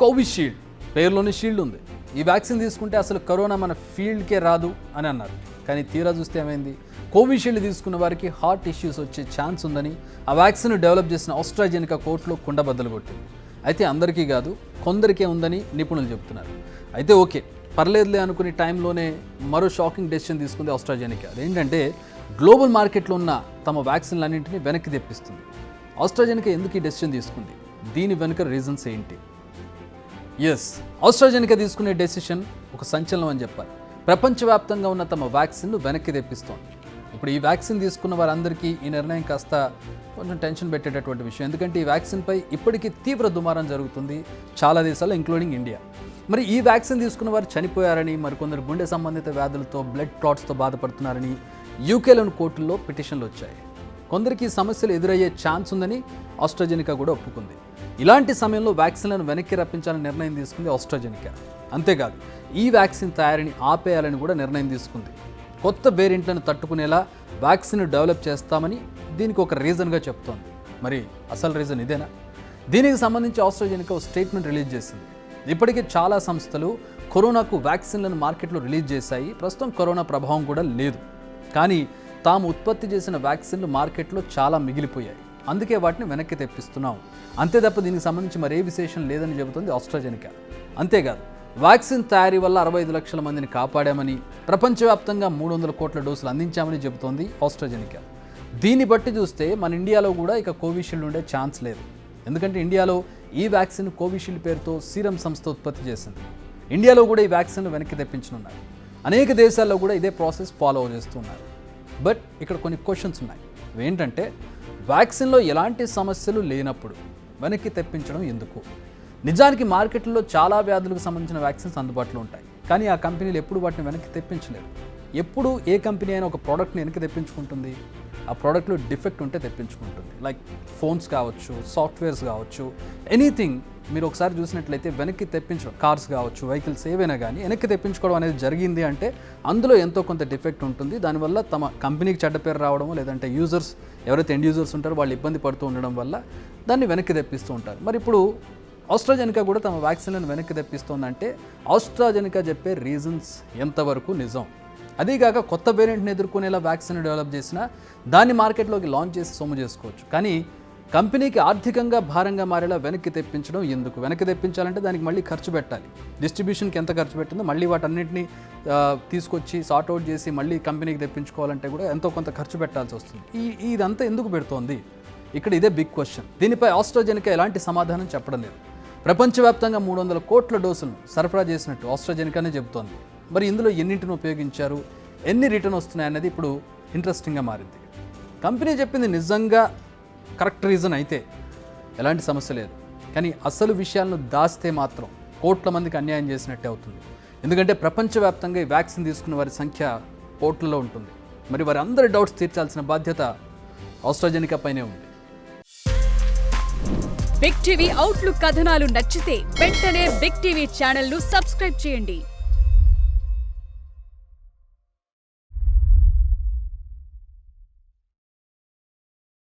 Covishield, పేరులోని shield ఉంది. ఈ vaccine తీసుకుంటే అసలు కరోనా మన ఫీల్డ్కే రాదు అని అన్నారు. కానీ తీరా చూస్తే ఏమైంది, కోవిషీల్డ్ తీసుకున్న వారికి హార్ట్ ఇష్యూస్ వచ్చే ఛాన్స్ ఉందని ఆ వ్యాక్సిన్ డెవలప్ చేసిన ఆస్ట్రాజెనికా కోర్టులో కుండబద్దలు కొట్టింది. అయితే అందరికీ కాదు, కొందరికే ఉందని నిపుణులు చెబుతున్నారు. అయితే ఓకే, పర్లేదులే అనుకునే టైంలోనే మరో షాకింగ్ డెసిషన్ తీసుకుంది ఆస్ట్రాజెనికా. అదేంటంటే గ్లోబల్ మార్కెట్లో ఉన్న తమ వ్యాక్సిన్లన్నింటినీ వెనక్కి తెప్పిస్తుంది. ఆస్ట్రాజెనికా ఎందుకు ఈ డెసిషన్ తీసుకుంది, దీని వెనుక రీజన్స్ ఏంటి? ఆస్ట్రాజెనికా తీసుకునే డెసిషన్ ఒక సంచలనం అని చెప్పాలి. ప్రపంచవ్యాప్తంగా ఉన్న తమ వ్యాక్సిన్ను వెనక్కి తెప్పిస్తోంది. ఇప్పుడు ఈ వ్యాక్సిన్ తీసుకున్న వారందరికీ ఈ నిర్ణయం కాస్త కొంచెం టెన్షన్ పెట్టేటటువంటి విషయం. ఎందుకంటే ఈ వ్యాక్సిన్పై ఇప్పటికీ తీవ్ర దుమారం జరుగుతుంది చాలా దేశాల్లో, ఇంక్లూడింగ్ ఇండియా. మరి ఈ వ్యాక్సిన్ తీసుకున్న వారు చనిపోయారని, మరికొందరు గుండె సంబంధిత వ్యాధులతో, బ్లడ్ క్లాట్స్తో బాధపడుతున్నారని యూకేలోని కోర్టుల్లో పిటిషన్లు వచ్చాయి. కొందరికి ఈ సమస్యలు ఎదురయ్యే ఛాన్స్ ఉందని ఆస్ట్రాజెనికా కూడా ఒప్పుకుంది. ఇలాంటి సమయంలో వ్యాక్సిన్లను వెనక్కి రప్పించాలని నిర్ణయం తీసుకుంది ఆస్ట్రాజెనికా. అంతేకాదు, ఈ వ్యాక్సిన్ తయారీని ఆపేయాలని కూడా నిర్ణయం తీసుకుంది. కొత్త వేరియంట్లను తట్టుకునేలా వ్యాక్సిన్ డెవలప్ చేస్తామని దీనికి ఒక రీజన్గా చెప్తోంది. మరి అసలు రీజన్ ఇదేనా? దీనికి సంబంధించి ఆస్ట్రాజెనికా ఒక స్టేట్మెంట్ రిలీజ్ చేసింది. ఇప్పటికే చాలా సంస్థలు కరోనాకు వ్యాక్సిన్లను మార్కెట్లో రిలీజ్ చేశాయి. ప్రస్తుతం కరోనా ప్రభావం కూడా లేదు. కానీ తాము ఉత్పత్తి చేసిన వ్యాక్సిన్లు మార్కెట్లో చాలా మిగిలిపోయాయి. అందుకే వాటిని వెనక్కి తెప్పిస్తున్నాం. అంతే తప్ప దీనికి సంబంధించి మరే విశేషం లేదని చెబుతుంది ఆస్ట్రాజెనికా. అంతేకాదు, వ్యాక్సిన్ తయారీ వల్ల 65 లక్షల మందిని కాపాడామని, ప్రపంచవ్యాప్తంగా 300 కోట్ల డోసులు అందించామని చెబుతోంది ఆస్ట్రాజెనికా. దీన్ని బట్టి చూస్తే మన ఇండియాలో కూడా ఇక కోవిషీల్డ్ ఉండే ఛాన్స్ లేదు. ఎందుకంటే ఇండియాలో ఈ వ్యాక్సిన్ కోవిషీల్డ్ పేరుతో సీరం సంస్థ ఉత్పత్తి చేసింది. ఇండియాలో కూడా ఈ వ్యాక్సిన్ వెనక్కి తెప్పించనున్నారు. అనేక దేశాల్లో కూడా ఇదే ప్రాసెస్ ఫాలో చేస్తున్నారు. బట్ ఇక్కడ కొన్ని క్వశ్చన్స్ ఉన్నాయి. ఏంటంటే, వ్యాక్సిన్లో ఎలాంటి సమస్యలు లేనప్పుడు వెనక్కి తెప్పించడం ఎందుకు? నిజానికి మార్కెట్లో చాలా వ్యాధులకు సంబంధించిన వ్యాక్సిన్స్ అందుబాటులో ఉంటాయి. కానీ ఆ కంపెనీలు ఎప్పుడు వాటిని వెనక్కి తెప్పించలేరు. ఎప్పుడు ఏ కంపెనీ అయినా ఒక ప్రోడక్ట్ని వెనక్కి తెప్పించుకుంటుంది, ఆ ప్రోడక్ట్లో డిఫెక్ట్ ఉంటే తెప్పించుకుంటుంది. లైక్ ఫోన్స్ కావచ్చు, సాఫ్ట్వేర్స్ కావచ్చు, ఎనీథింగ్ మీరు ఒకసారి చూసినట్లయితే వెనక్కి తెప్పించడం, కార్స్ కావచ్చు, వెహికల్స్ ఏవైనా కానీ వెనక్కి తెప్పించుకోవడం అనేది జరిగింది అంటే అందులో ఎంతో కొంత డిఫెక్ట్ ఉంటుంది. దానివల్ల తమ కంపెనీకి చెడ్డ పేరు రావడము, లేదంటే యూజర్స్ ఎవరైతే ఎండ్ యూజర్స్ ఉంటారో వాళ్ళు ఇబ్బంది పడుతూ ఉండడం వల్ల దాన్ని వెనక్కి తెప్పిస్తూ ఉంటారు. మరి ఇప్పుడు ఆస్ట్రాజెనికా కూడా తమ వ్యాక్సిన్లను వెనక్కి తెప్పిస్తోందంటే ఆస్ట్రాజెనికా చెప్పే రీజన్స్ ఎంతవరకు నిజం? అదీగాక కొత్త వేరియంట్ని ఎదుర్కొనేలా వ్యాక్సిన్ డెవలప్ చేసినా దాన్ని మార్కెట్లోకి లాంచ్ చేసి సొమ్ము చేసుకోవచ్చు. కానీ కంపెనీకి ఆర్థికంగా భారంగా మారేలా వెనక్కి తెప్పించడం ఎందుకు? వెనక్కి తెప్పించాలంటే దానికి మళ్ళీ ఖర్చు పెట్టాలి. డిస్ట్రిబ్యూషన్కి ఎంత ఖర్చు పెట్టిందో మళ్ళీ వాటన్నింటినీ తీసుకొచ్చి సార్ట్అవుట్ చేసి మళ్ళీ కంపెనీకి తెప్పించుకోవాలంటే కూడా ఎంతో కొంత ఖర్చు పెట్టాల్సి వస్తుంది. ఇదంతా ఎందుకు పెడుతోంది? ఇక్కడ ఇదే బిగ్ క్వశ్చన్. దీనిపై ఆస్ట్రాజెనికా ఎలాంటి సమాధానం చెప్పడం లేదు. ప్రపంచవ్యాప్తంగా 300 కోట్ల డోసులను సరఫరా చేసినట్టు ఆస్ట్రాజెనికానే చెబుతోంది. మరి ఇందులో ఎన్నింటిని ఉపయోగించారు, ఎన్ని రిటర్న్ వస్తున్నాయన్నది ఇప్పుడు ఇంట్రెస్టింగ్గా మారింది. కంపెనీ చెప్పింది నిజంగా కరెక్ట్ రీజన్ అయితే ఎలాంటి సమస్య లేదు. కానీ అసలు విషయాలను దాస్తే మాత్రం కోట్ల మందికి అన్యాయం చేసినట్టే అవుతుంది. ఎందుకంటే ప్రపంచవ్యాప్తంగా ఈ వ్యాక్సిన్ తీసుకున్న వారి సంఖ్య కోట్లలో ఉంటుంది. మరి వారి అందరి డౌట్స్ తీర్చాల్సిన బాధ్యత ఆస్ట్రాజెనికా పైనే ఉంది. బిగ్ టీవీ అవుట్లుక్ కథనాలు నచ్చితే వెంటనే బిగ్ టీవీ ఛానల్ ను సబ్స్క్రైబ్ చేయండి.